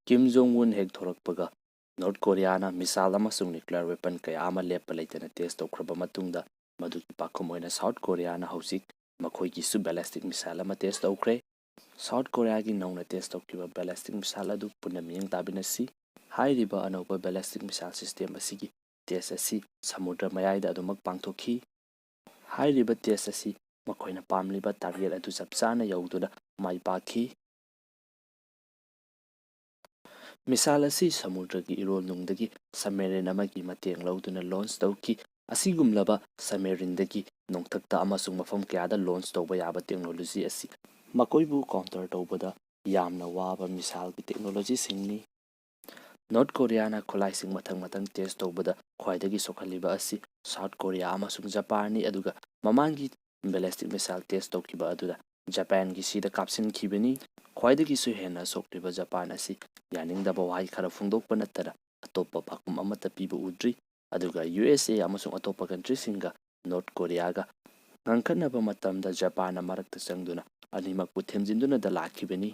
Kim Jong-un hek thorakpaga North Korea na misal amasung nuclear weapon kaya ama lepa leitena test tawkraba matungda maduki pakhum oina South Korea na hausik makhoi su ballistic missile ama test tawkre. South Korea gi nauna test tawkiba ballistic missile adu punna miyang tabinasi hairiba anauba ballistic missile system asigi test asi samudra mayaida adumak pangthokhi. Hairiba test asi makhoina pamliba target adu chapchana yauduna mai pakhi. Misal asi samudra gi irol nungdagi submarine amagi mateng lauduna launch tawki asigumlaba submarine dagi nongthakta amasung mafam kayada launch tawba yaba technology asi makoibu counter tawbada yamna waba misal gi technology singni. North Korea na kholai sing matang test tawbada khwaidagi sokhaliba asi South Korea amasung Japan ni aduga mamangi ballistic missile test tawkiba aduda Japan gi sida kapsin khibani. Khwaidagi su hena sokliba Japan asi yaningdaba wahai khara phungdokpa nattara atopa pakum amata piba udri aduga USA amasung atopa country singa North Korea ga ngangkhanaba matamda Japan na marakta changduna animakpu themjinduna da lakhibani.